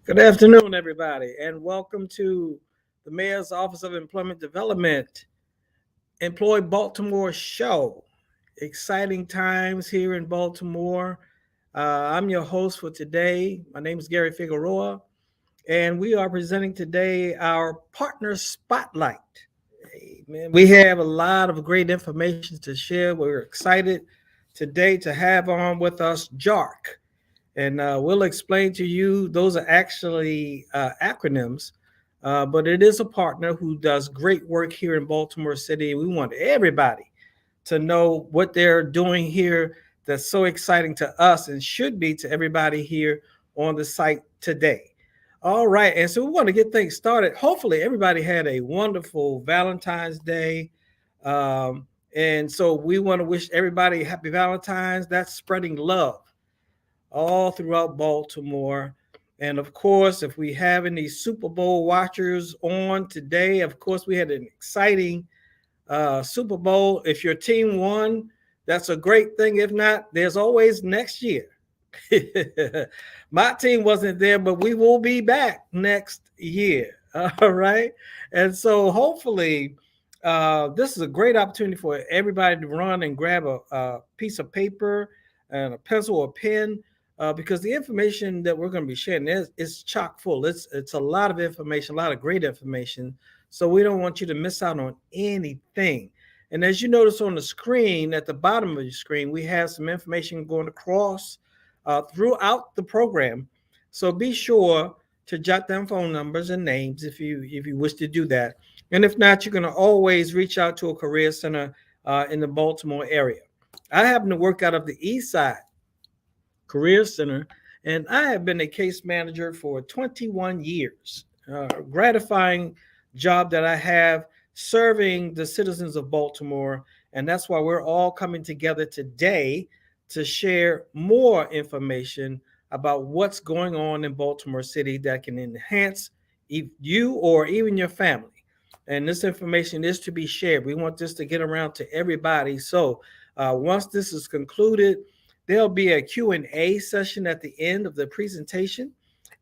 Good afternoon, everybody, and welcome to the Mayor's Office of Employment Development Employ Baltimore show. Exciting times here in Baltimore. I'm your host for today. My name is Gary Figueroa, and we are presenting today our partner spotlight. Hey, man, we have a lot of great information to share. We're excited today to have on with us JARC. And we'll explain to you, those are actually acronyms, but it is a partner who does great work here in Baltimore City. We want everybody to know what they're doing here that's so exciting to us and should be to everybody here on the site today. All right, and so we want to get things started. Hopefully, everybody had a wonderful Valentine's Day. And so we want to wish everybody happy Valentine's. That's spreading love all throughout Baltimore. And of course, if we have any Super Bowl watchers on today, of course, we had an exciting Super Bowl. If your team won, that's a great thing. If not, there's always next year. My team wasn't there, but we will be back next year. All right. And so hopefully, this is a great opportunity for everybody to run and grab a piece of paper and a pencil or pen. Because the information that we're going to be sharing is chock full. It's a lot of information, a lot of great information. So we don't want you to miss out on anything. And as you notice on the screen, at the bottom of your screen, we have some information going across throughout the program. So be sure to jot down phone numbers and names if you wish to do that. And if not, you're going to always reach out to a career center in the Baltimore area. I happen to work out of the East Side Career Center, and I have been a case manager for 21 years. Gratifying job that I have serving the citizens of Baltimore, and that's why we're all coming together today to share more information about what's going on in Baltimore City that can enhance you or even your family. And this information is to be shared. We want this to get around to everybody. So once this is concluded, there'll be a Q&A session at the end of the presentation,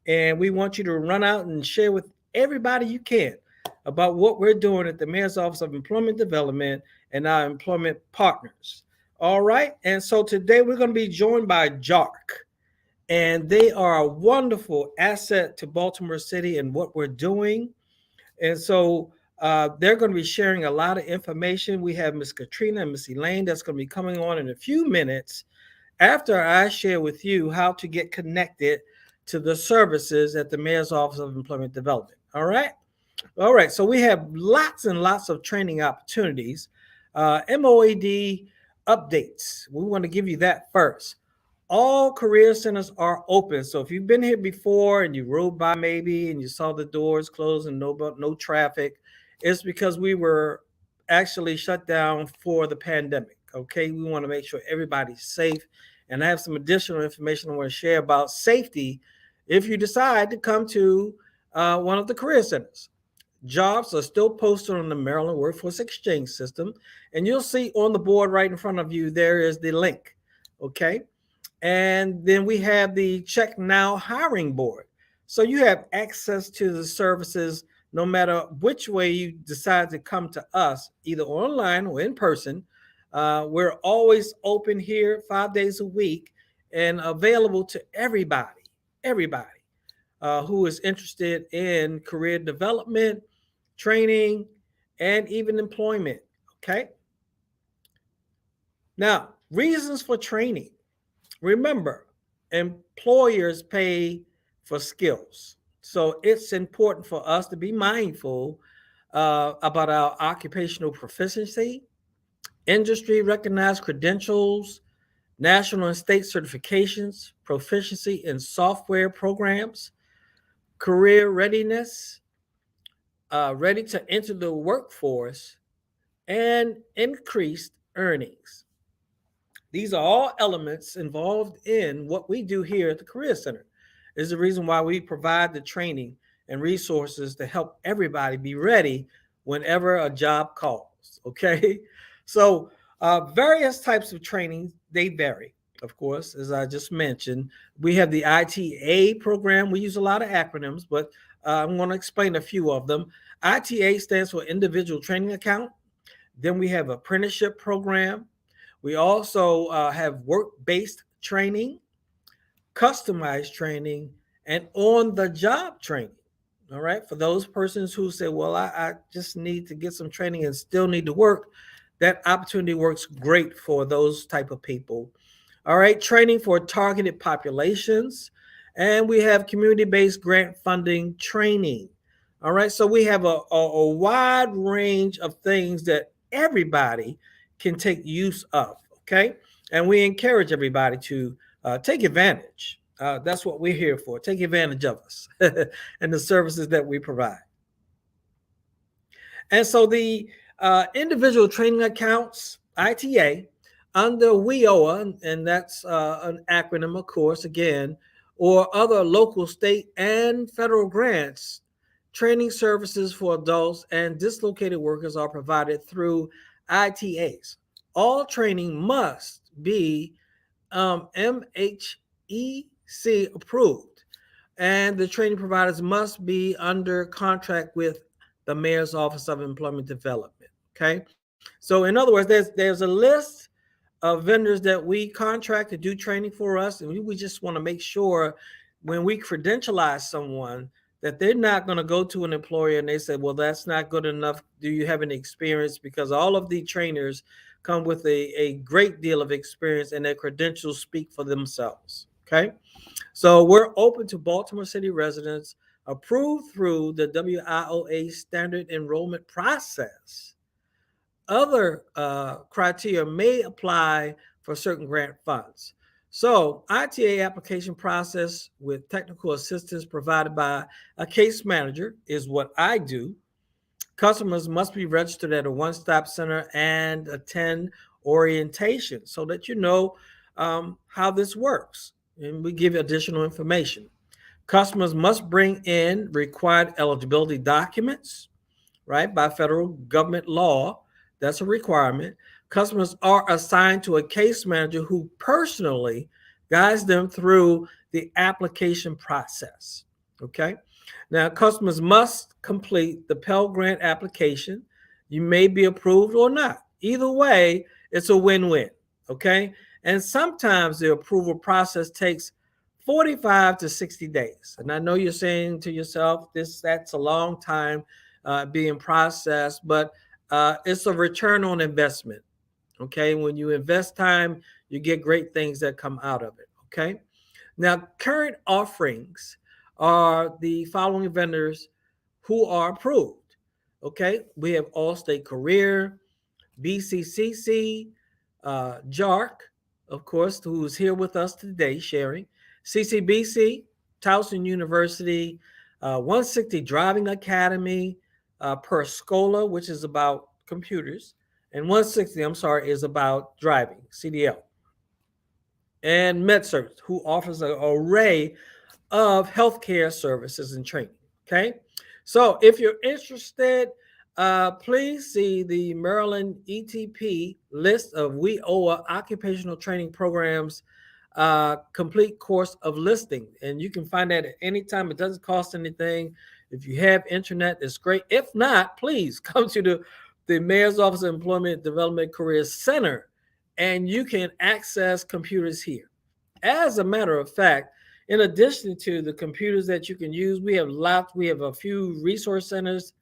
and we want you to run out and share with everybody you can about what we're doing at the Mayor's Office of Employment Development and our employment partners. All right, and so today we're going to be joined by JARC, and they are a wonderful asset to Baltimore City and what we're doing. And so they're going to be sharing a lot of information. We have Miss Katrina and Miss Elaine that's going to be coming on in a few minutes after I share with you how to get connected to the services at the Mayor's Office of Employment Development. All right. All right. So we have lots and lots of training opportunities. MOAD updates. We want to give you that first. All career centers are open. So if you've been here before and you rode by maybe and you saw the doors closed and no traffic, it's because we were actually shut down for the pandemic. Okay, we want to make sure everybody's safe. And I have some additional information I want to share about safety if you decide to come to one of the career centers. Jobs are still posted on the Maryland Workforce Exchange System. And you'll see on the board right in front of you, there is the link. Okay. And then we have the Check Now Hiring Board. So you have access to the services no matter which way you decide to come to us, either online or in person. We're always open here 5 days a week and available to everybody who is interested in career development, training, and even employment. Okay. Now, reasons for training. Remember, employers pay for skills. So it's important for us to be mindful about our occupational proficiency, industry recognized credentials, national and state certifications, proficiency in software programs, career readiness, ready to enter the workforce, and increased earnings. These are all elements involved in what we do here at the Career Center. Is the reason why we provide the training and resources to help everybody be ready whenever a job calls. Okay. So various types of training, they vary. of course, as I just mentioned. We have the ITA program. We use a lot of acronyms, but I'm going to explain a few of them. ITA stands for Individual Training Account. Then we have apprenticeship program. We also have work-based training, customized training, and on-the-job training. All right. For those persons who say, well, I just need to get some training and still need to work, that opportunity works great for those type of people. All right. Training for targeted populations. And we have community-based grant funding training. All right. So we have a wide range of things that everybody can take use of. Okay. And we encourage everybody to take advantage. That's what we're here for. Take advantage of us and the services that we provide. And so the individual training accounts, ITA, under WIOA, and that's an acronym, of course, again, or other local, state, and federal grants, training services for adults and dislocated workers are provided through ITAs. All training must be MHEC approved, and the training providers must be under contract with the Mayor's Office of Employment Development. Okay, so in other words, there's a list of vendors that we contract to do training for us, and we just want to make sure when we credentialize someone that they're not going to go to an employer and they say, well, that's not good enough. Do you have any experience? Because all of the trainers come with a great deal of experience and their credentials speak for themselves. Okay. So we're open to Baltimore City residents approved through the WIOA standard enrollment process. Other criteria may apply for certain grant funds. So ITA application process with technical assistance provided by a case manager is what I do. Customers must be registered at a one-stop center and attend orientation so that you know how this works. And we give you additional information. Customers must bring in required eligibility documents, right, by federal government law. That's a requirement. Customers are assigned to a case manager who personally guides them through the application process. Okay. Now, customers must complete the Pell Grant application. You may be approved or not. Either way, it's a win-win. Okay. And sometimes the approval process takes 45 to 60 days. And I know you're saying to yourself, that's a long time being processed, but it's a return on investment. Okay. When you invest time, you get great things that come out of it. Okay. Now, current offerings are the following vendors who are approved. Okay. We have Allstate Career, BCCC, JARC, of course, who's here with us today sharing, CCBC, Towson University, 160 Driving Academy, Per Scola, which is about computers, and 160, I'm sorry, is about driving, CDL, and MedCert, who offers an array of healthcare services and training. Okay, so if you're interested, please see the Maryland ETP list of WIOA occupational training programs complete course of listing, and you can find that at any time. It doesn't cost anything. If you have internet, it's great. If not, please come to the Mayor's Office of Employment Development Career Center, and you can access computers here. As a matter of fact, in addition to the computers that you can use, we have a few resource centers,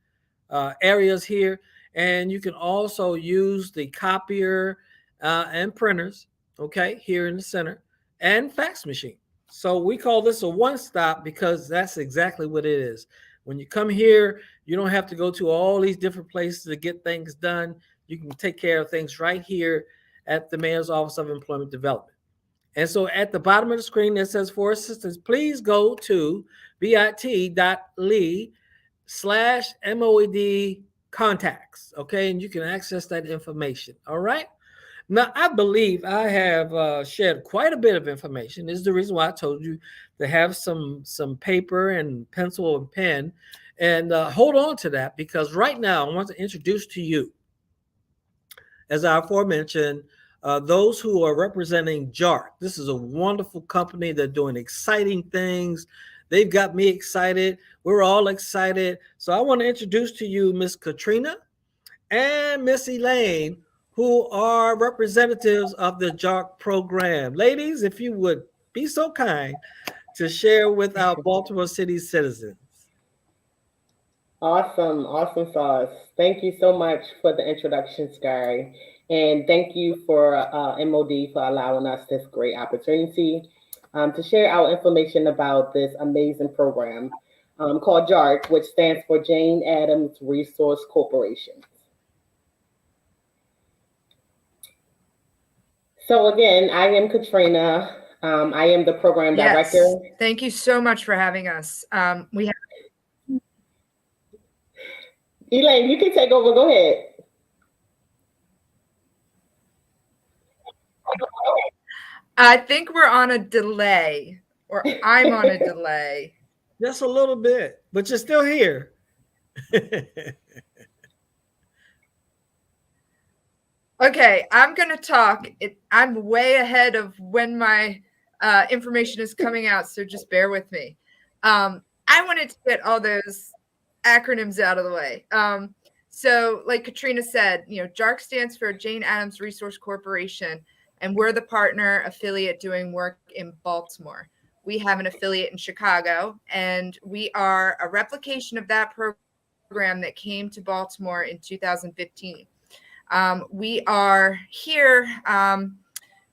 areas here, and you can also use the copier and printers, okay, here in the center, and fax machine. So we call this a one-stop because that's exactly what it is. When you come here, you don't have to go to all these different places to get things done. You can take care of things right here at the Mayor's Office of Employment Development. And so at the bottom of the screen that says for assistance, please go to bit.ly/MOED contacts. Okay. And you can access that information. All right. Now, I believe I have shared quite a bit of information. This is the reason why I told you to have some paper and pencil and pen, and hold on to that, because right now I want to introduce to you, as I aforementioned, those who are representing JARC. This is a wonderful company. They're doing exciting things. They've got me excited. We're all excited. So I want to introduce to you Miss Katrina and Miss Elaine, who are representatives of the JARC program. Ladies, if you would be so kind to share with our Baltimore City citizens. Awesome, awesome sauce. Thank you so much for the introduction, Sky. And thank you for MOD for allowing us this great opportunity to share our information about this amazing program called JARC, which stands for Jane Addams Resource Corporation. So again, I am Katrina. I am the program director. Thank you so much for having us. We have Elaine, you can take over. Go ahead. I think we're on a delay, or I'm on a delay. Just a little bit, but you're still here. Okay, I'm going to talk. I'm way ahead of when my information is coming out, so just bear with me. I wanted to get all those acronyms out of the way. So like Katrina said, JARC stands for Jane Addams Resource Corporation, and we're the partner affiliate doing work in Baltimore. We have an affiliate in Chicago, and we are a replication of that program that came to Baltimore in 2015. We are here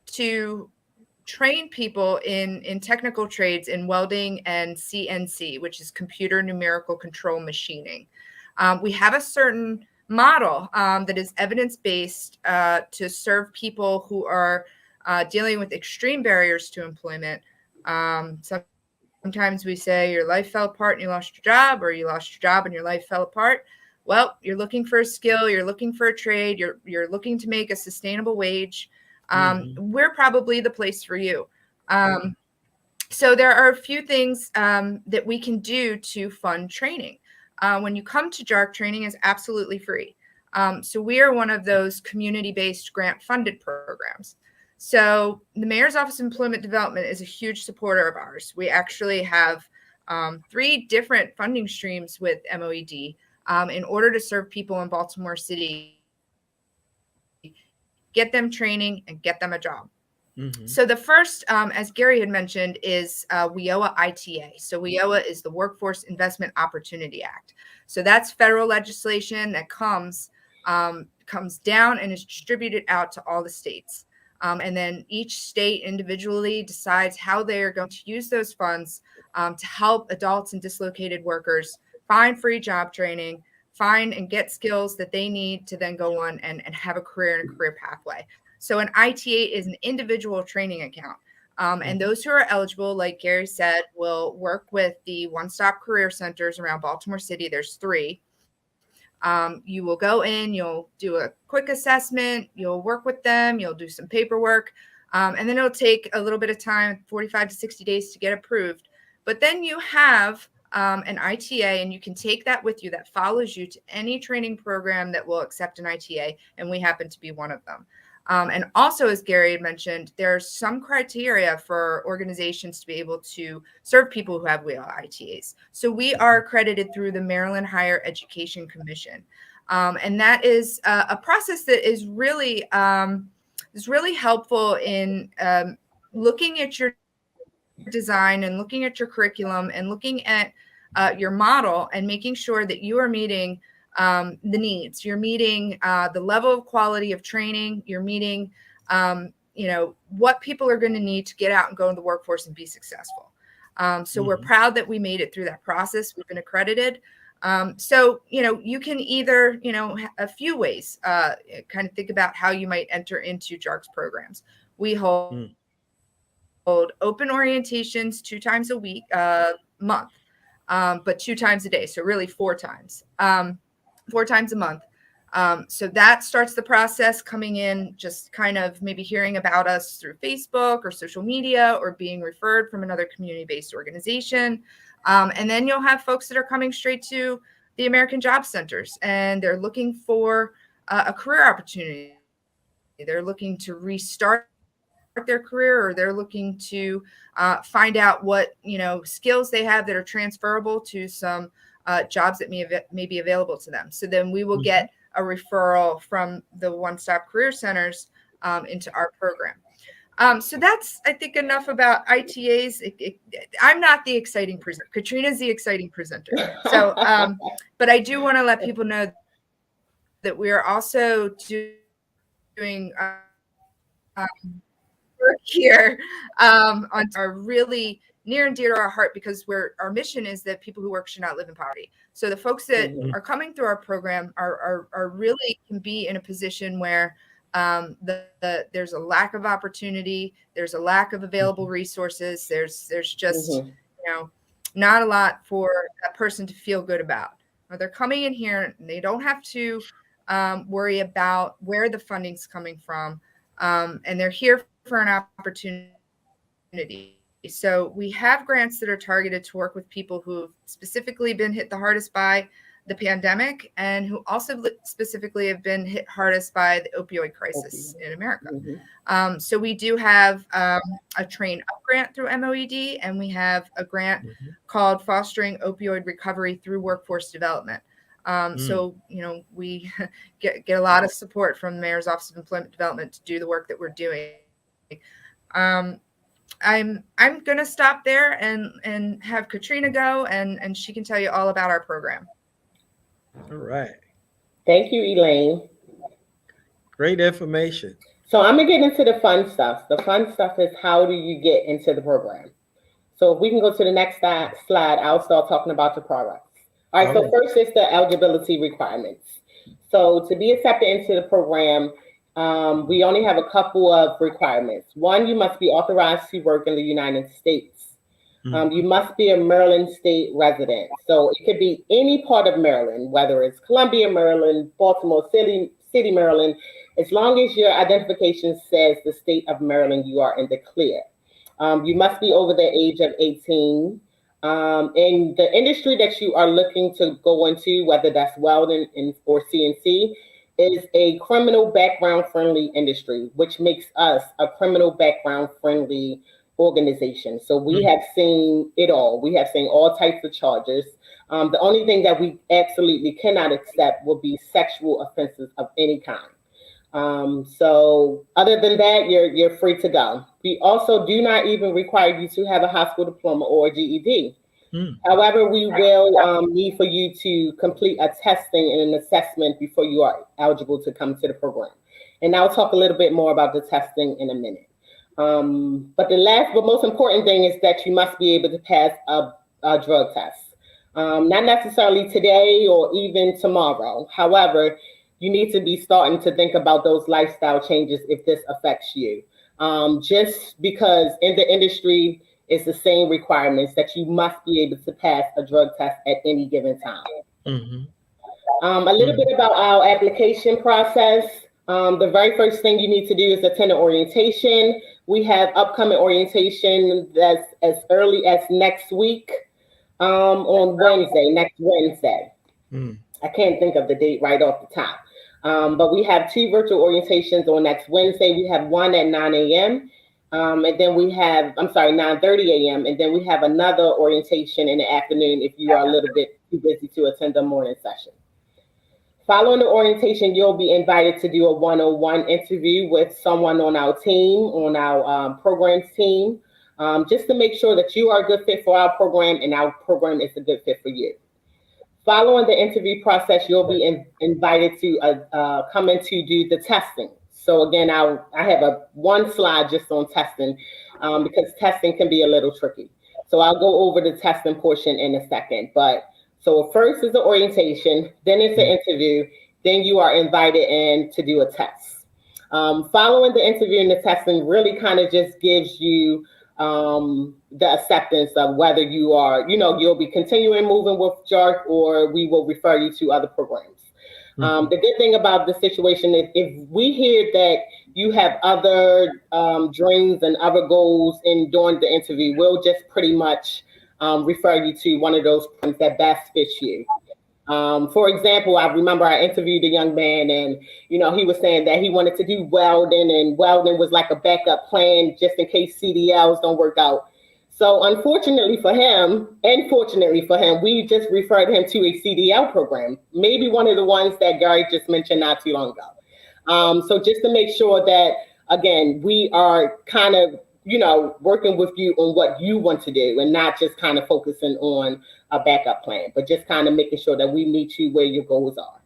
to train people in technical trades in welding and CNC, which is computer numerical control machining. We have a certain model that is evidence-based to serve people who are dealing with extreme barriers to employment. Sometimes we say your life fell apart and you lost your job, or you lost your job and your life fell apart. Well, you're looking for a skill, you're looking for a trade, you're looking to make a sustainable wage. We're probably the place for you. So there are a few things that we can do to fund training. When you come to JARC, training is absolutely free. So we are one of those community-based grant-funded programs. So the Mayor's Office of Employment Development is a huge supporter of ours. We actually have 3 different funding streams with MOED in order to serve people in Baltimore City, get them training, and get them a job. So the first, as Gary had mentioned, is WIOA ITA. So WIOA is the Workforce Investment Opportunity Act. So that's federal legislation that comes down and is distributed out to all the states. And then each state individually decides how they are going to use those funds to help adults and dislocated workers find free job training, find and get skills that they need to then go on and have a career and a career pathway. So an ITA is an individual training account. And those who are eligible, like Gary said, will work with the one-stop career centers around Baltimore City. There's 3. You will go in, you'll do a quick assessment, you'll work with them, you'll do some paperwork, and then it'll take a little bit of time, 45 to 60 days to get approved. But then you have an ITA, and you can take that with you. That follows you to any training program that will accept an ITA, and we happen to be one of them. And also, as Gary had mentioned, there's some criteria for organizations to be able to serve people who have WIOA ITAs. So we are accredited through the Maryland Higher Education Commission. And that is a process that is really helpful in looking at your design and looking at your curriculum and looking at your model and making sure that you are meeting the needs. You're meeting the level of quality of training. You're meeting, what people are going to need to get out and go in the workforce and be successul. So we're proud that we made it through that process. We've been accredited. So, you can either, a few ways, kind of think about how you might enter into JARC's programs. We hold open orientations 2 times a week, month, but 2 times a day. So really 4 times. 4 times a month. So that starts the process coming in, just kind of maybe hearing about us through Facebook or social media or being referred from another community-based organization. And then you'll have folks that are coming straight to the American Job Centers, and they're looking for a career opportunity. They're looking to restart their career, or they're looking to find out what skills they have that are transferable to some jobs that may be available to them. So then we will get a referral from the one-stop career centers into our program. So that's, I think, enough about ITAs. I'm not the exciting presenter. Katrina's the exciting presenter. So, but I do want to let people know that we are also doing work here on are really near and dear to our heart, because our mission is that people who work should not live in poverty. So the folks that are coming through our program are really can be in a position where there's a lack of opportunity, there's a lack of available resources, there's just not a lot for a person to feel good about. Or they're coming in here and they don't have to worry about where the funding's coming from, and they're here for an opportunity. So we have grants that are targeted to work with people who've specifically been hit the hardest by the pandemic, and who also specifically have been hit hardest by the opioid crisis in America. So we do have a Train Up grant through MOED, and we have a grant called Fostering Opioid Recovery through Workforce Development. So, we get a lot of support from the Mayor's Office of Employment Development to do the work that we're doing. I'm going to stop there and have Katrina go, and she can tell you all about our program. All right. Thank you, Elaine. Great information. So I'm going to get into the fun stuff. The fun stuff is, how do you get into the program? So if we can go to the next slide, I'll start talking about the products. All right, so first is the eligibility requirements. So to be accepted into the program, we only have a couple of requirements. One, you must be authorized to work in the United States. You must be a Maryland state resident. So it could be any part of Maryland, whether it's Columbia, Maryland, Baltimore City, Maryland. As long as your identification says the state of Maryland, you are in the clear. You must be over the age of 18. In the industry that you are looking to go into, whether that's welding or CNC, is a criminal background friendly industry, which makes us a criminal background friendly organization. So we have seen it all. We have seen all types of charges. The only thing that we absolutely cannot accept will be sexual offenses of any kind. So other than that, you're free to go. We also do not even require you to have a high school diploma or a GED. However, we will need for you to complete a testing and an assessment before you are eligible to come to the program. And I'll talk a little bit more about the testing in a minute. But the last but most important thing is that you must be able to pass a drug test. Not necessarily today or even tomorrow. However, you need to be starting to think about those lifestyle changes if this affects you. Just because in the industry, it's the same requirements that you must be able to pass a drug test at any given time. A little bit about our application process. The very first thing you need to do is attend an orientation. We have upcoming orientation that's as early as next week on next Wednesday. I can't think of the date right off the top. But we have 2 virtual orientations on next Wednesday. We have one at 9 a.m. And then we have, 9:30 a.m. And then we have another orientation in the afternoon if you are a little bit too busy to attend the morning session. Following the orientation, you'll be invited to do a one-on-one interview with someone on our team, on our programs team, just to make sure that you are a good fit for our program and our program is a good fit for you. Following the interview process, you'll be invited to come in to do the testing. So again, I have one slide just on testing because testing can be a little tricky. So I'll go over the testing portion in a second. But so first is the orientation, then it's the interview, then you are invited in to do a test. Following the interview and the testing really kind of just gives you the acceptance of whether you are, you'll be continuing moving with JARC or we will refer you to other programs. The good thing about the situation is if we hear that you have other dreams and other goals during the interview, we'll just pretty much refer you to one of those programs that best fits you. For example, I remember I interviewed a young man, and he was saying that he wanted to do welding, and welding was like a backup plan just in case CDLs don't work out. So unfortunately for him, and fortunately for him, we just referred him to a CDL program, maybe one of the ones that Gary just mentioned not too long ago. So just to make sure that, again, we are kind of, working with you on what you want to do and not just kind of focusing on a backup plan, but just kind of making sure that we meet you where your goals are.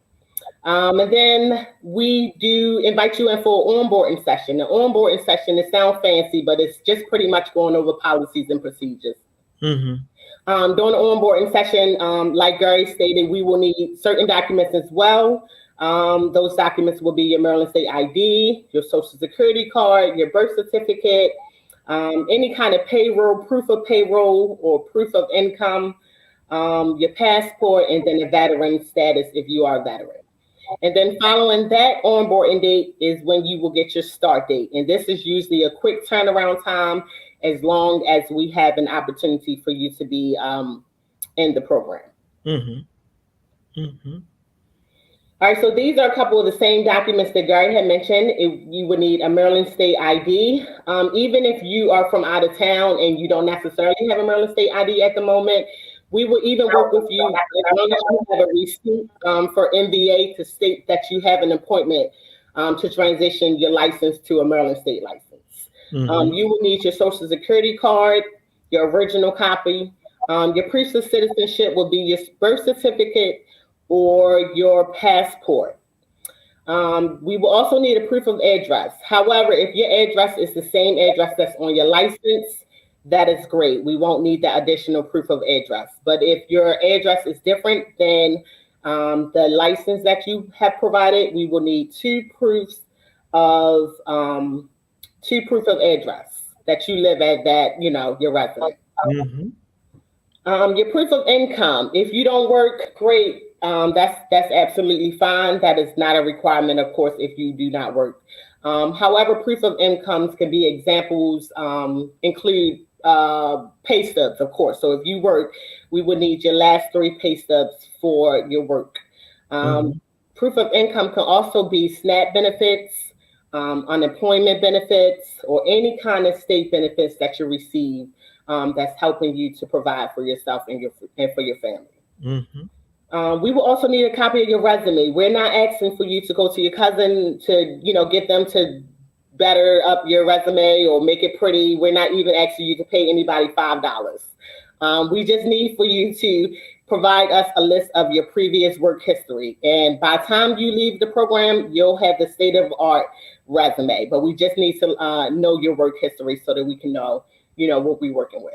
And then we do invite you in for an onboarding session. The onboarding session, it sounds fancy, but it's just pretty much going over policies and procedures. Mm-hmm. During the onboarding session, like Gary stated, we will need certain documents as well. Those documents will be your Maryland State ID, your Social Security card, your birth certificate, any kind of proof of payroll or proof of income, your passport, and then a veteran status if you are a veteran. And then following that onboarding date is when you will get your start date. And this is usually a quick turnaround time as long as we have an opportunity for you to be in the program. Mm-hmm. Mm-hmm. All right, so these are a couple of the same documents that Gary had mentioned. You would need a Maryland State ID. Even if you are from out of town and you don't necessarily have a Maryland State ID at the moment, we will even work with you as long as you have a receipt for MVA to state that you have an appointment to transition your license to a Maryland State license. Mm-hmm. You will need your Social Security card, your original copy. Your proof of citizenship will be your birth certificate or your passport. We will also need a proof of address. However, if your address is the same address that's on your license, that is great. We won't need that additional proof of address. But if your address is different than the license that you have provided, we will need two proofs of address that you live at, that your resident. Mm-hmm. Your proof of income. If you don't work, great. That's absolutely fine. That is not a requirement, of course, if you do not work. However, proof of incomes can be examples, include pay stubs, of course. So if you work, we would need your last 3 pay stubs for your work. Proof of income can also be SNAP benefits, unemployment benefits, or any kind of state benefits that you receive that's helping you to provide for yourself and for your family. Mm-hmm. We will also need a copy of your resume. We're not asking for you to go to your cousin to, get them to better up your resume or make it pretty. We're not even asking you to pay anybody $5. We just need for you to provide us a list of your previous work history. And by the time you leave the program, you'll have the state-of-the-art resume. But we just need to know your work history so that we can know, what we're working with.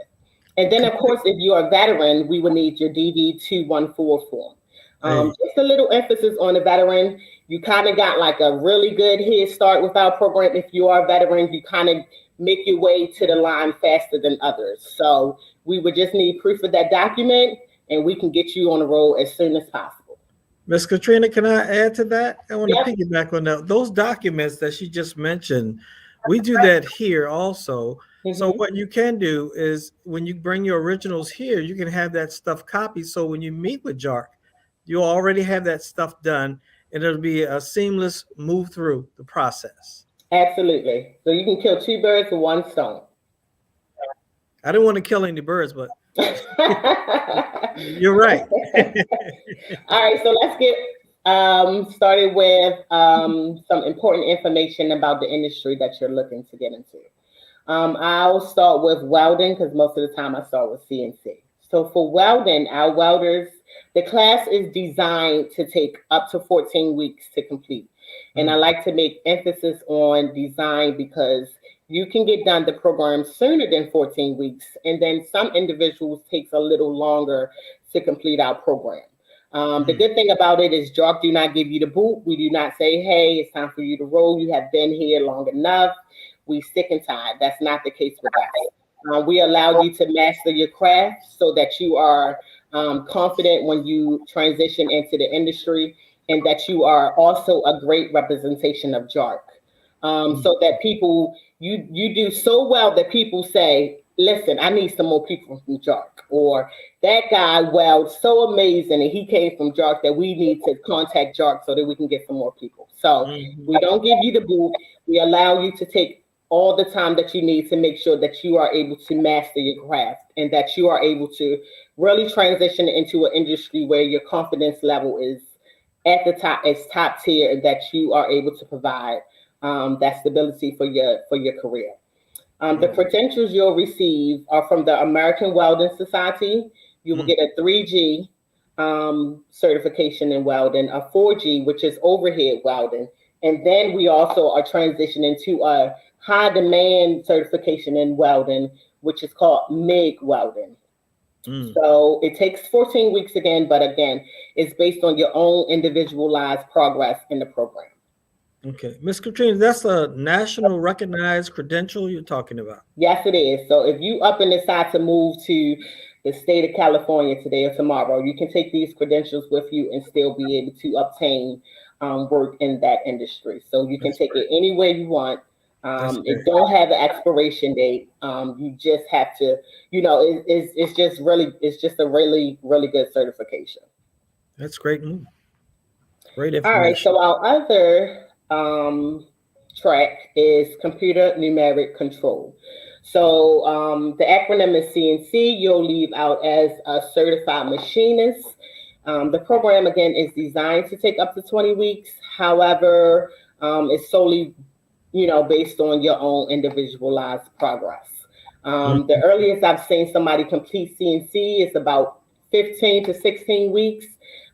And then, of course, if you're a veteran, we will need your DD-214 form. Just a little emphasis on the veteran. You kind of got like a really good head start with our program. If you are a veteran, you kind of make your way to the line faster than others. So we would just need proof of that document, and we can get you on the road as soon as possible. Ms. Katrina, can I add to that? I want to piggyback on that. Those documents that she just mentioned, we do that here also. Mm-hmm. So what you can do is when you bring your originals here, you can have that stuff copied. So when you meet with JARC, you'll already have that stuff done, and it'll be a seamless move through the process. Absolutely. So you can kill 2 birds with 1 stone. I didn't want to kill any birds, but you're right. All right, so let's get started with some important information about the industry that you're looking to get into. I'll start with welding because most of the time I start with CNC. So for welding, our welders, the class is designed to take up to 14 weeks to complete. And I like to make emphasis on design because you can get done the program sooner than 14 weeks. And then some individuals takes a little longer to complete our program. The good thing about it is JARC do not give you the boot. We do not say, hey, it's time for you to roll. You have been here long enough. We stick and tie. That's not the case with us. We allow you to master your craft so that you are confident when you transition into the industry, and that you are also a great representation of JARC. So that people, you do so well that people say, listen, I need some more people from JARC. or that guy welds so amazing and he came from JARC that we need to contact JARC so that we can get some more people. So we don't give you the boot. We allow you to take all the time that you need to make sure that you are able to master your craft and that you are able to really transition into an industry where your confidence level is at the top, it's top tier, and that you are able to provide that stability for your career. The credentials you'll receive are from the American Welding Society. You will get a 3G certification in welding, a 4G, which is overhead welding. And then we also are transitioning to a high demand certification in welding, which is called MIG welding. So it takes 14 weeks again, but again, it's based on your own individualized progress in the program. Okay, Ms. Katrina, that's a national recognized credential you're talking about. Yes, it is. So if you up and decide to move to the state of California today or tomorrow, you can take these credentials with you and still be able to obtain work in that industry. So you can take it any way you want. It don't have an expiration date. You just have to, it's just a really, really good certification. That's great move. Great information. All right, so our other track is computer numeric control. So the acronym is CNC. You'll leave out as a certified machinist. The program, again, is designed to take up to 20 weeks. However, it's solely based on your own individualized progress. The earliest I've seen somebody complete CNC is about 15 to 16 weeks.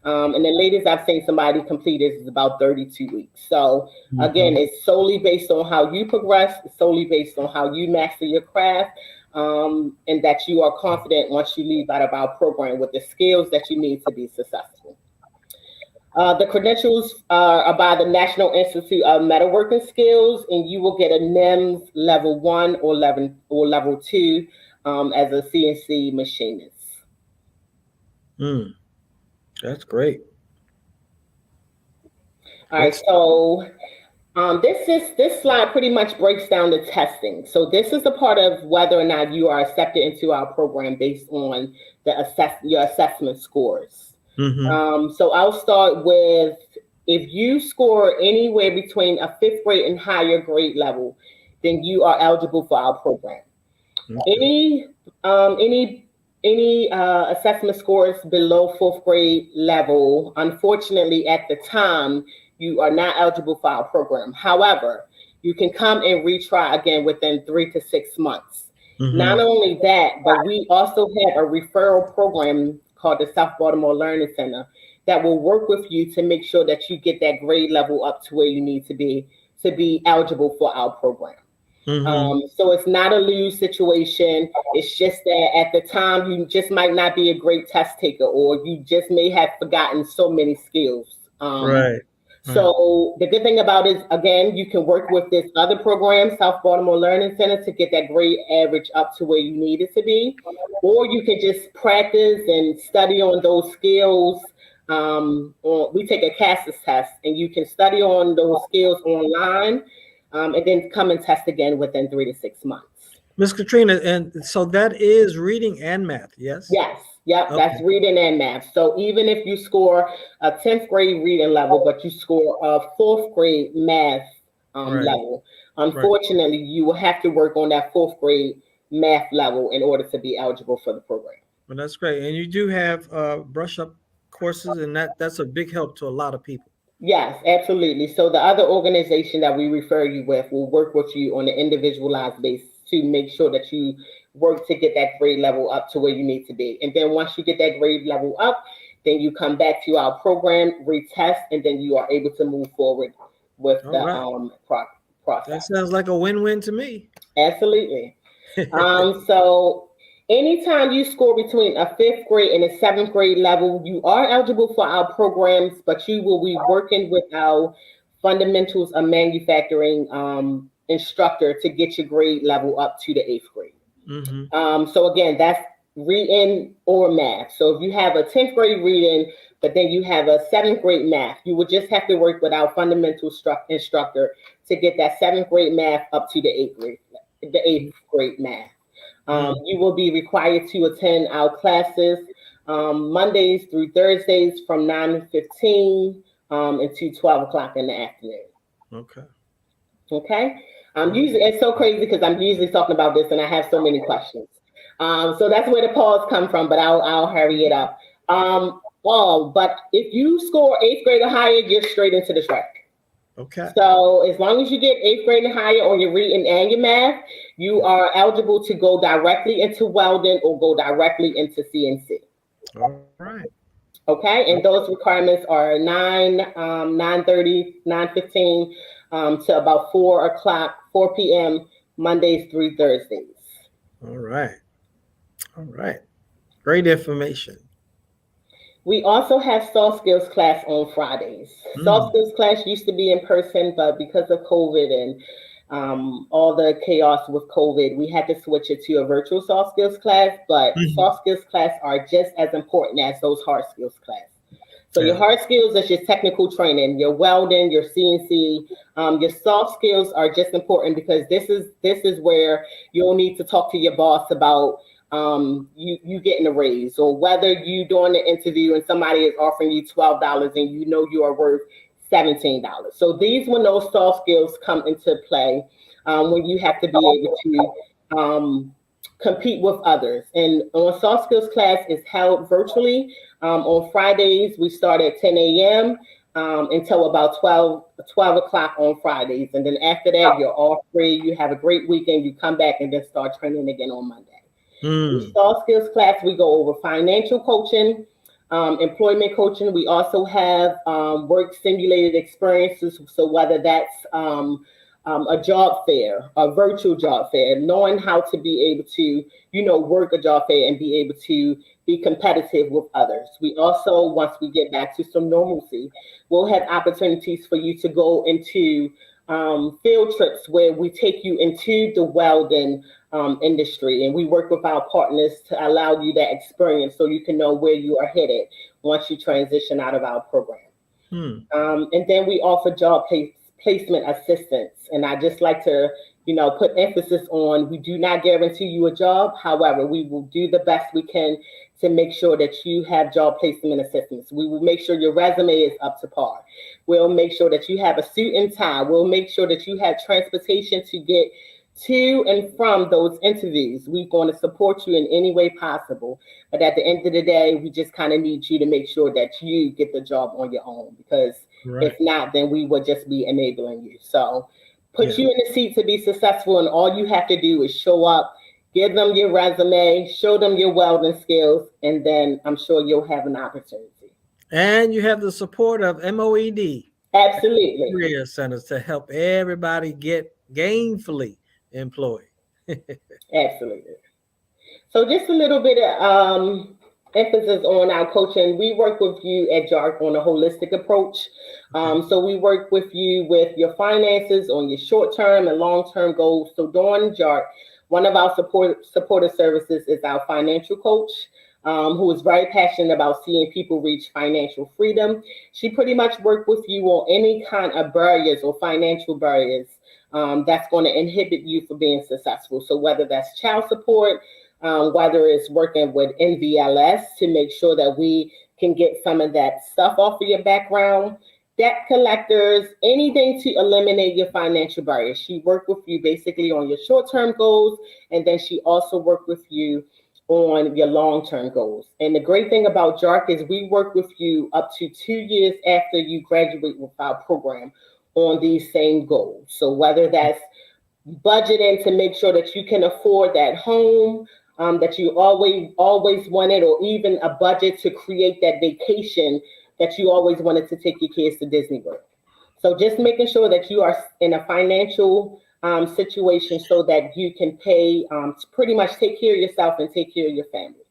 And the latest I've seen somebody complete is about 32 weeks. So again, it's solely based on how you progress, it's solely based on how you master your craft, and that you are confident once you leave out of our program with the skills that you need to be successful. The credentials are by the National Institute of Metalworking Skills, and you will get a NIMS level 1 or level 2 as a CNC machinist. That's great. All right, so this slide pretty much breaks down the testing. So this is the part of whether or not you are accepted into our program based on your assessment scores. So I'll start with, if you score anywhere between a 5th grade and higher grade level, then you are eligible for our program. Any assessment scores below 4th grade level, unfortunately, at the time, you are not eligible for our program. However, you can come and retry again within 3 to 6 months. Not only that, but we also have a referral program called the South Baltimore Learning Center that will work with you to make sure that you get that grade level up to where you need to be eligible for our program. So it's not a lose situation. It's just that at the time you just might not be a great test taker, or you just may have forgotten so many skills. So the good thing about it is, again, you can work with this other program, South Baltimore Learning Center, to get that grade average up to where you need it to be, or you can just practice and study on those skills. We take a CASAS test, and you can study on those skills online. And then come and test again within 3 to 6 months. Ms. Katrina, and so that is reading and math, yes? Yes, yep, that's reading and math. So even if you score a 10th grade reading level, but you score a 4th grade math level, unfortunately, you will have to work on that 4th grade math level in order to be eligible for the program. Well, that's great. And you do have brush up courses, and that's a big help to a lot of people. Yes, absolutely. So the other organization that we refer you with will work with you on an individualized basis to make sure that you work to get that grade level up to where you need to be. And then once you get that grade level up, then you come back to our program, retest, and then you are able to move forward with the process. That sounds like a win-win to me. Absolutely. So anytime you score between a 5th grade and a 7th grade level, you are eligible for our programs, but you will be working with our fundamentals of manufacturing instructor to get your grade level up to the 8th grade. So again, that's reading or math. So if you have a 10th grade reading, but then you have a 7th grade math, you would just have to work with our fundamental instructor to get that 7th grade math up to the 8th grade math. You will be required to attend our classes Mondays through Thursdays from 9:15 until 12 o'clock in the afternoon. Okay. Okay. Usually it's so crazy because I'm usually talking about this and I have so many questions. So that's where the pause come from, but I'll hurry it up. But if you score 8th grade or higher, you're straight into the track. Okay. So as long as you get 8th grade and higher on your reading and your math, you are eligible to go directly into welding or go directly into CNC. All right. Okay, and those requirements are 9:30, 9:15 to about 4 p.m. Mondays through Thursdays. All right. All right. Great information. We also have soft skills class on Fridays. Soft skills class used to be in person, but because of COVID and all the chaos with COVID, we had to switch it to a virtual soft skills class, but soft skills class are just as important as those hard skills class. So your hard skills is your technical training, your welding, your CNC. Your soft skills are just important because this is where you'll need to talk to your boss about you getting a raise, or whether you doing the interview and somebody is offering you $12 and you know you are worth $17. So when those soft skills come into play, when you have to be able to compete with others. And on soft skills class is held virtually. On Fridays, we start at 10 a.m. Until about 12 o'clock on Fridays. And then after that, you're all free. You have a great weekend. You come back and then start training again on Monday. In soft skills class, we go over financial coaching, employment coaching. We also have work simulated experiences. So whether that's a job fair, a virtual job fair, knowing how to be able to, work a job fair and be able to be competitive with others. We also, once we get back to some normalcy, we'll have opportunities for you to go into field trips where we take you into the welding industry, and we work with our partners to allow you that experience so you can know where you are headed once you transition out of our program. And then we offer job placement assistance, and I just like to put emphasis on, we do not guarantee you a job. However, we will do the best we can to make sure that you have job placement assistance. We will make sure your resume is up to par. We'll make sure that you have a suit and tie. We'll make sure that you have transportation to get to and from those interviews. We're going to support you in any way possible. But at the end of the day, we just kind of need you to make sure that you get the job on your own, because if not, then we would just be enabling you. So put you in the seat to be successful, and all you have to do is show up, give them your resume, show them your welding skills, and then I'm sure you'll have an opportunity. And you have the support of MOED. Absolutely. Career centers to help everybody get gainfully employed. Absolutely. So just a little bit of emphasis on our coaching. We work with you at JARC on a holistic approach. So we work with you with your finances, on your short-term and long-term goals. So during JARC, one of our supportive services is our financial coach, who is very passionate about seeing people reach financial freedom. She pretty much works with you on any kind of barriers or financial barriers that's going to inhibit you from being successful. So whether that's child support, whether it's working with NVLS to make sure that we can get some of that stuff off of your background, debt collectors, anything to eliminate your financial barriers. She worked with you basically on your short-term goals, and then she also worked with you on your long-term goals. And the great thing about JARC is we work with you up to 2 years after you graduate with our program on these same goals. So whether that's budgeting to make sure that you can afford that home that you always wanted, or even a budget to create that vacation that you always wanted to take your kids to Disney World. So just making sure that you are in a financial situation so that you can pay to pretty much take care of yourself and take care of your family.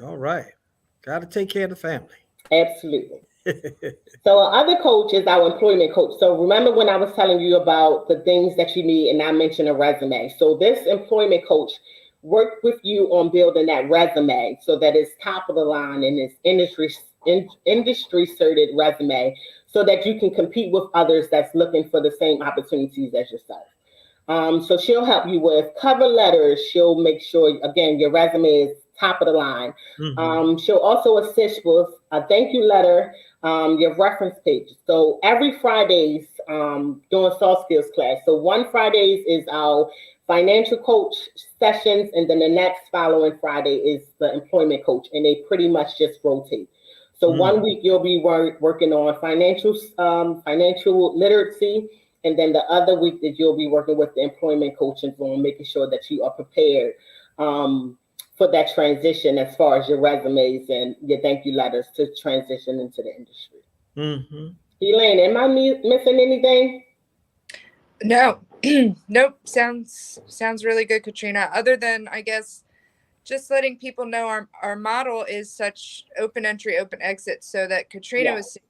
All right. Got to take care of the family. Absolutely. So our other coach is our employment coach. So remember when I was telling you about the things that you need, and I mentioned a resume. So this employment coach worked with you on building that resume so that it's top of the line and it's industry certified resume, so that you can compete with others that's looking for the same opportunities as yourself. So she'll help you with cover letters. She'll make sure, again, your resume is top of the line. She'll also assist with a thank you letter, your reference page. So every Fridays during soft skills class. So one Fridays is our financial coach sessions, and then the next following Friday is the employment coach, and they pretty much just rotate. So 1 week you'll be working on financial literacy, and then the other week that you'll be working with the employment coaches on making sure that you are prepared for that transition as far as your resumes and your thank you letters to transition into the industry. Elaine, am I missing anything? No, nope. Sounds really good, Katrina. Other than, I guess, just letting people know our model is such open entry, open exit, so that Katrina was saying,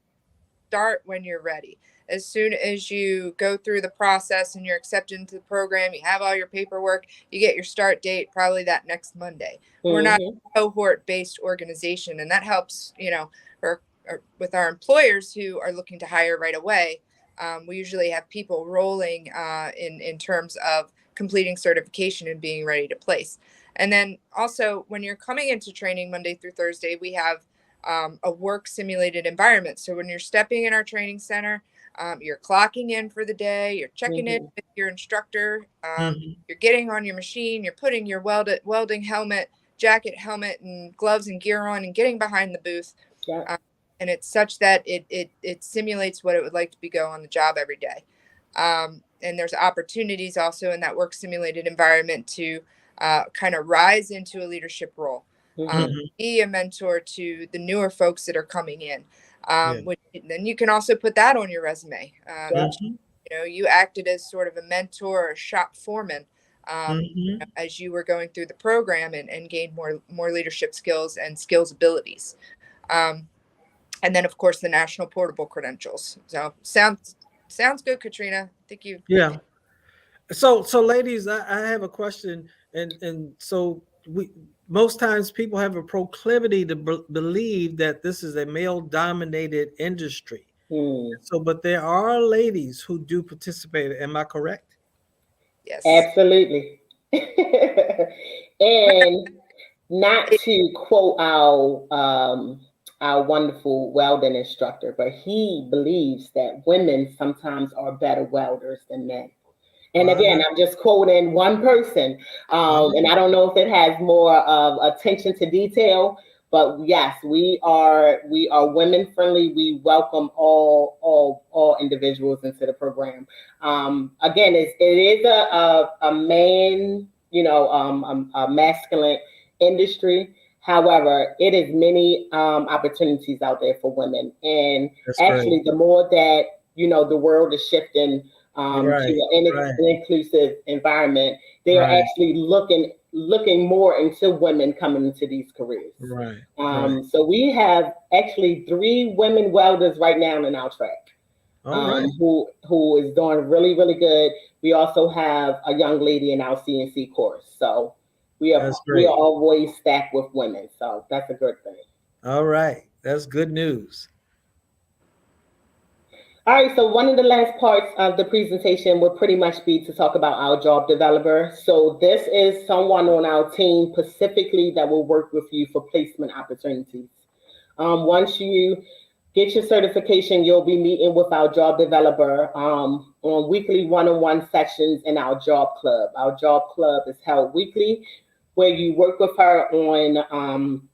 start when you're ready. As soon as you go through the process and you're accepted into the program, you have all your paperwork, you get your start date probably that next Monday. We're not a cohort-based organization, and that helps, with our employers who are looking to hire right away. We usually have people rolling in terms of completing certification and being ready to place. And then also, when you're coming into training Monday through Thursday, we have a work simulated environment. So when you're stepping in our training center, you're clocking in for the day, you're checking in with your instructor, you're getting on your machine, you're putting your welding helmet, jacket, helmet, and gloves and gear on, and getting behind the booth. And it's such that it simulates what it would like to be go on the job every day. And there's opportunities also in that work simulated environment to kind of rise into a leadership role, be a mentor to the newer folks that are coming in. Then you can also put that on your resume. You acted as sort of a mentor or a shop foreman as you were going through the program and gained more leadership skills and skills abilities. And then, of course, the national portable credentials. So sounds good, Katrina. I think you. Yeah. So ladies, I have a question, and so most times people have a proclivity to believe that this is a male-dominated industry. So, but there are ladies who do participate. Am I correct? Yes, absolutely. And not to quote our wonderful welding instructor, but he believes that women sometimes are better welders than men. And again, I'm just quoting one person, and I don't know if it has more of attention to detail, but yes, we are women friendly. We welcome all individuals into the program. Again, it is a man, a masculine industry. However, it is many opportunities out there for women, and actually, the more that the world is shifting to an inclusive environment, they are actually looking more into women coming into these careers. So we have actually 3 women welders right now in our track, who is doing really, really good. We also have a young lady in our CNC course. So we are always stacked with women. So that's a good thing. All right. That's good news. All right, so one of the last parts of the presentation will pretty much be to talk about our job developer. So this is someone on our team specifically that will work with you for placement opportunities. Once you get your certification, you'll be meeting with our job developer on weekly one-on-one sessions in our job club. Our job club is held weekly, where you work with her on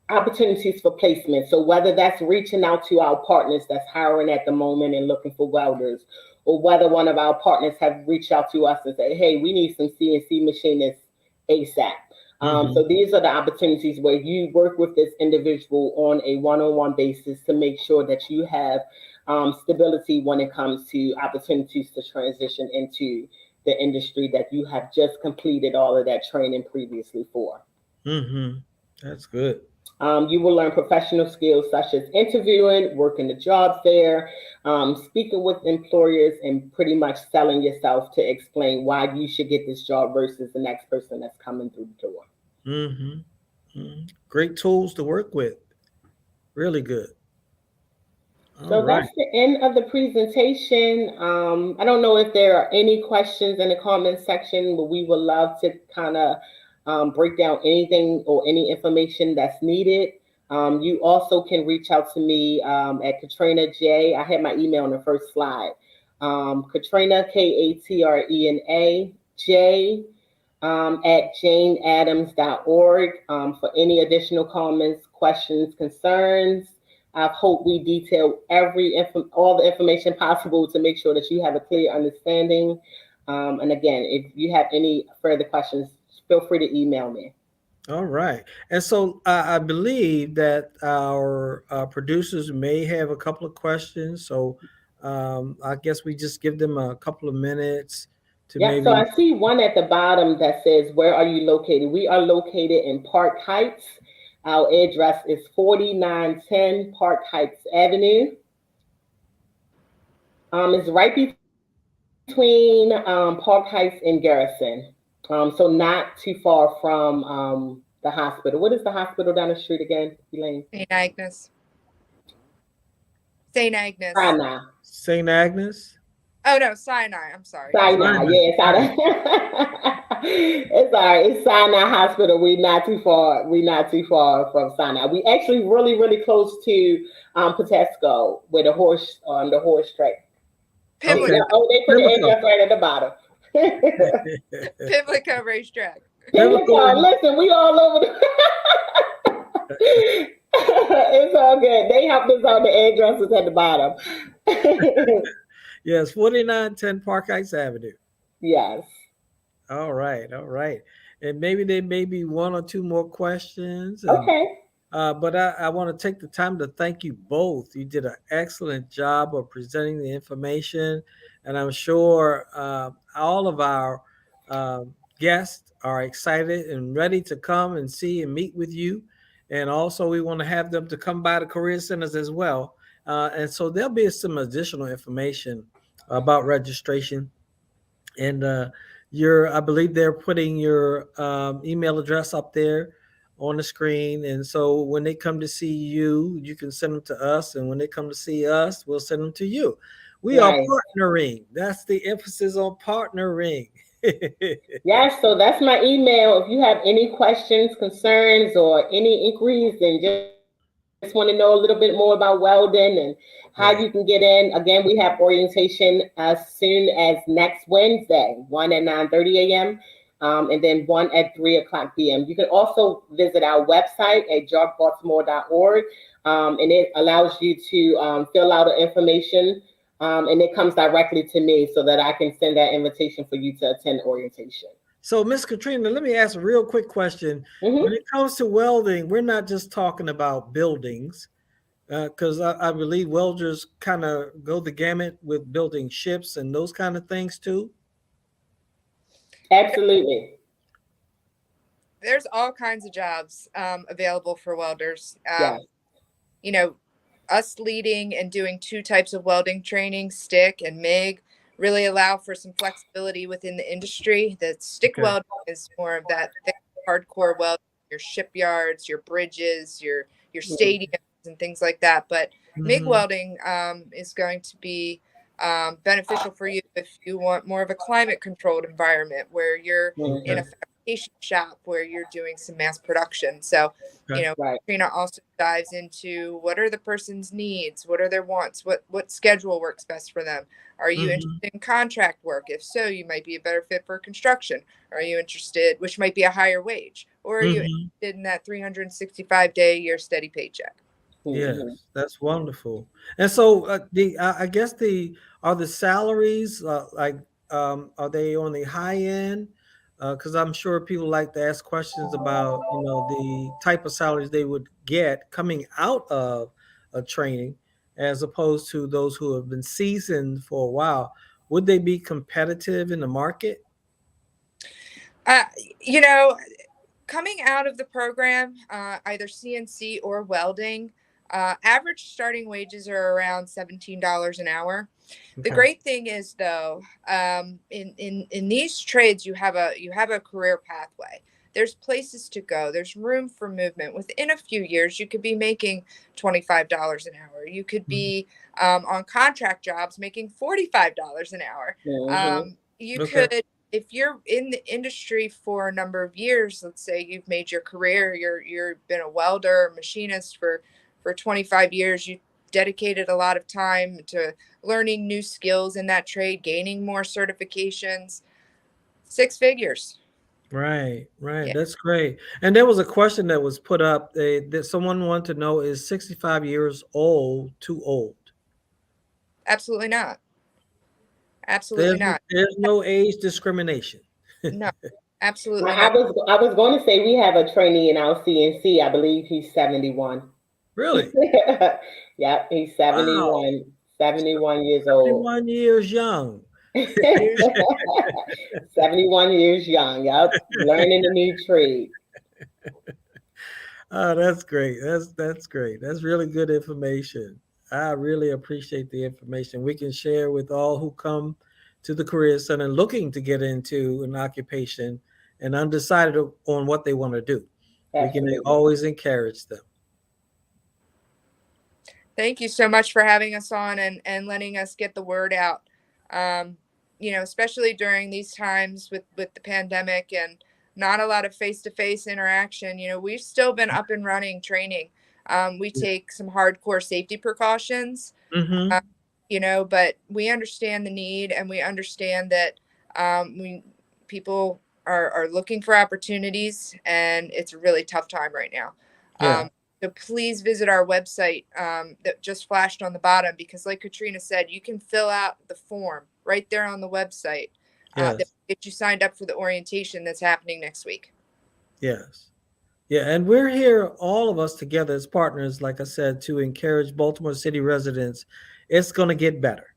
opportunities for placement. So whether that's reaching out to our partners that's hiring at the moment and looking for welders, or whether one of our partners have reached out to us and say, hey, we need some CNC machinists ASAP. So these are the opportunities where you work with this individual on a one-on-one basis to make sure that you have stability when it comes to opportunities to transition into the industry that you have just completed all of that training previously for. That's good. You will learn professional skills such as interviewing, working the job fair, speaking with employers, and pretty much selling yourself to explain why you should get this job versus the next person that's coming through the door. Great tools to work with. Really good. All So right. that's the end of the presentation. I don't know if there are any questions in the comments section, but we would love to kind of break down anything or any information that's needed. You also can reach out to me at Katrina J. I had my email on the first slide. Katrina, Katrena J at janeadams.org for any additional comments, questions, concerns. I hope we detail all the information possible to make sure that you have a clear understanding. And again, if you have any further questions, feel free to email me. All right. And so I believe that our producers may have a couple of questions. So I guess we just give them a couple of minutes to Yep, so maybe. I see one at the bottom that says, where are you located? We are located in Park Heights. Our address is 4910 Park Heights Avenue. It's right between Park Heights and Garrison. So not too far from the hospital. What is the hospital down the street again, Elaine? St. Agnes. St. Agnes. Sinai. St. Agnes? Oh no, Sinai. I'm sorry. Sinai, yeah, it's out of it's all right. It's Sinai Hospital. We're not too far. We're not too far from Sinai. We actually really close to Patesco, where the horse track. Pimlico. Okay. Oh, they put the address right at the bottom. Pimlico racetrack. Pimlico, listen, we all over the it's all good. They helped us on the addresses at the bottom. Yes, 4910 Park Heights Avenue. Yes. All right, all right. And maybe there may be one or two more questions. Okay. But I want to take the time to thank you both. You did an excellent job of presenting the information, and I'm sure all of our guests are excited and ready to come and see and meet with you. And also, we want to have them to come by the career centers as well. And so there'll be some additional information about registration. And I believe they're putting your email address up there on the screen. And so when they come to see you, you can send them to us. And when they come to see us, we'll send them to you. We are partnering. That's the emphasis on partnering. Yes, so that's my email. If you have any questions, concerns, or any inquiries, and just want to know a little bit more about welding and how you can get in. Again, we have orientation as soon as next Wednesday, one at 9:30 a.m. And then one at 3:00 p.m. You can also visit our website at jarcbaltimore.org, and it allows you to fill out the information, and it comes directly to me so that I can send that invitation for you to attend orientation. So, Miss Katrina, let me ask a real quick question. Mm-hmm. When it comes to welding, we're not just talking about buildings, because I believe welders kind of go the gamut with building ships and those kind of things too. Absolutely. There's all kinds of jobs available for welders. Yes. You know, us leading and doing two types of welding training, stick and MIG, really allow for some flexibility within the industry. The stick welding is more of that thick, hardcore welding, your shipyards, your bridges, your stadiums and things like that. But MIG welding is going to be beneficial for you if you want more of a climate controlled environment where you're in a fabrication shop where you're doing some mass production. So, Katrina also dives into what are the person's needs, what are their wants, what schedule works best for them. Are you interested in contract work? If so, you might be a better fit for construction. Are you interested, which might be a higher wage, or are you interested in that 365-day year steady paycheck? Yes, that's wonderful. And so I guess are the salaries are they on the high end? Because I'm sure people like to ask questions about the type of salaries they would get coming out of a training, as opposed to those who have been seasoned for a while. Would they be competitive in the market? Coming out of the program, either CNC or welding, average starting wages are around $17 an hour. Okay. The great thing is, though, in these trades, you have a career pathway. There's places to go. There's room for movement. Within a few years, you could be making $25 an hour. You could be on contract jobs making $45 an hour. You could, if you're in the industry for a number of years, let's say you've made your career, you've been a welder or machinist for 25 years, you dedicated a lot of time to learning new skills in that trade, gaining more certifications, 6 figures. Right. Yeah. That's great. And there was a question that was put up that someone wanted to know, is 65 years old too old? Absolutely not. Absolutely not. There's no age discrimination. No, absolutely I not. was going to say we have a trainee in our CNC. I believe he's 71. Really? Yep, he's 71. Wow. 71 years old. 71 years young. 71 years young. Yep, learning a new trade. Oh, that's great. That's great. That's really good information. I really appreciate the information we can share with all who come to the Career Center looking to get into an occupation and undecided on what they want to do. Absolutely. We can always encourage them. Thank you so much for having us on and letting us get the word out. Especially during these times with the pandemic and not a lot of face-to-face interaction. We've still been up and running training. We take some hardcore safety precautions, but we understand the need, and we understand that people are looking for opportunities, and it's a really tough time right now. So please visit our website that just flashed on the bottom, because like Katrina said, you can fill out the form right there on the website that will get you signed up for the orientation that's happening next week. Yes. Yeah, and we're here, all of us together as partners, like I said, to encourage Baltimore City residents. It's going to get better.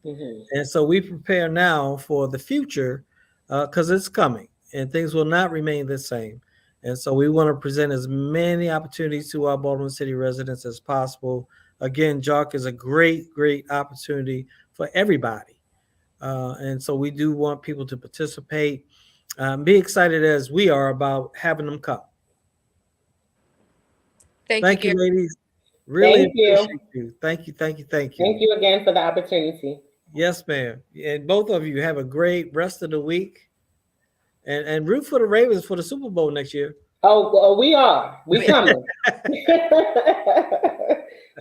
And so we prepare now for the future because it's coming and things will not remain the same. And so we want to present as many opportunities to our Baltimore City residents as possible. Again, JARC is a great, great opportunity for everybody. And so we do want people to participate, be excited as we are about having them come. Thank you, ladies. Really Thank you. appreciate you. Thank you. Thank you again for the opportunity. Yes, ma'am. And both of you have a great rest of the week. And root for the Ravens for the Super Bowl next year. Oh, well, we are. We coming.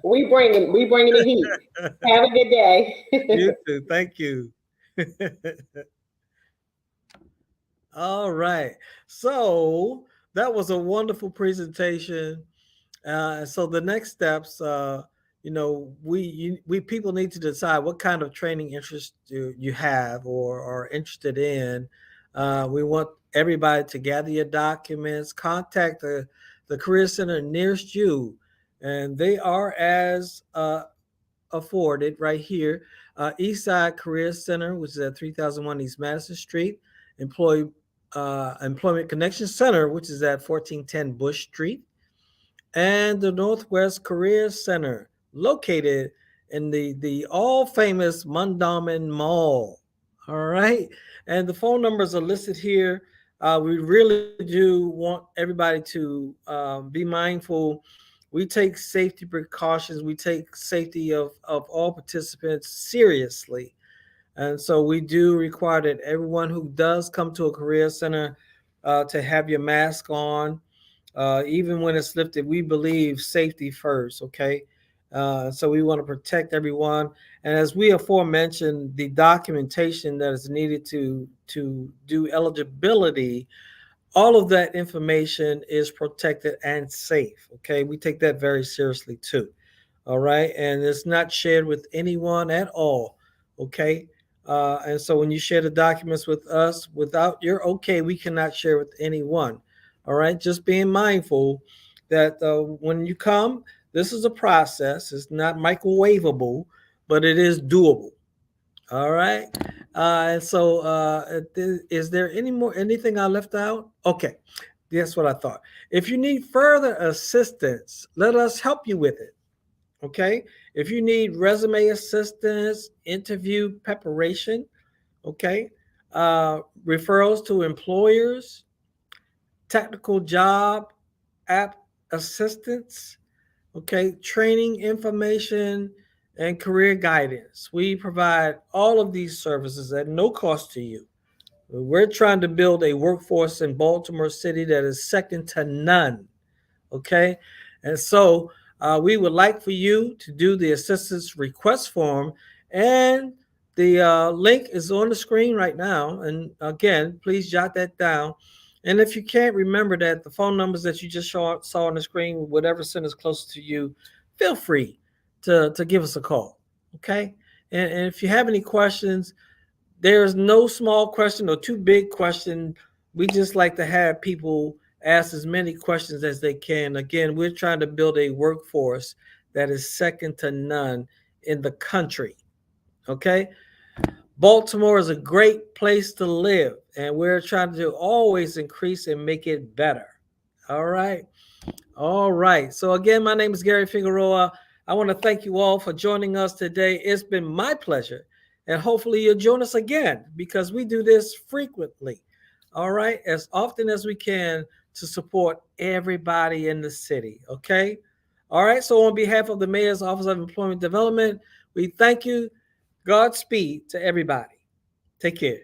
we bringing the heat. Have a good day. You too. Thank you. All right. So that was a wonderful presentation. So the next steps, we people need to decide what kind of training interest you have or are interested in. We want everybody to gather your documents, contact the Career Center nearest you, and they are as afforded right here. Eastside Career Center, which is at 3001 East Madison Street. Employment Connection Center, which is at 1410 Bush Street. And the Northwest Career Center, located in the all-famous Mondawmin Mall. All right. And the phone numbers are listed here. We really do want everybody to be mindful. We take safety precautions. We take safety of all participants seriously. And so we do require that everyone who does come to a career center to have your mask on. Even when it's lifted, we believe safety first, okay? So we want to protect everyone. And as we aforementioned, the documentation that is needed to do eligibility, all of that information is protected and safe, okay? We take that very seriously too, all right? And it's not shared with anyone at all, okay? And so when you share the documents with us, without your okay, we cannot share with anyone. All right, just being mindful that when you come, this is a process. It's not microwavable, but it is doable. All right. And so is there anything I left out? Okay. That's what I thought. If you need further assistance, let us help you with it. Okay. If you need resume assistance, interview preparation, okay, referrals to employers, technical job app assistance, okay, training information, and career guidance. We provide all of these services at no cost to you. We're trying to build a workforce in Baltimore City that is second to none. Okay. And so we would like for you to do the assistance request form. And the link is on the screen right now. And again, please jot that down. And if you can't remember that, the phone numbers that you just saw on the screen, whatever center is close to you, feel free to give us a call. Okay. And if you have any questions, there's no small question or too big question. We just like to have people ask as many questions as they can. Again, we're trying to build a workforce that is second to none in the country. Okay. Baltimore is a great place to live, and we're trying to always increase and make it better. All right. All right. So again, my name is Gary Figueroa. I want to thank you all for joining us today. It's been my pleasure. And hopefully you'll join us again, because we do this frequently. All right. As often as we can to support everybody in the city. Okay. All right. So on behalf of the Mayor's Office of Employment Development, we thank you. Godspeed to everybody. Take care.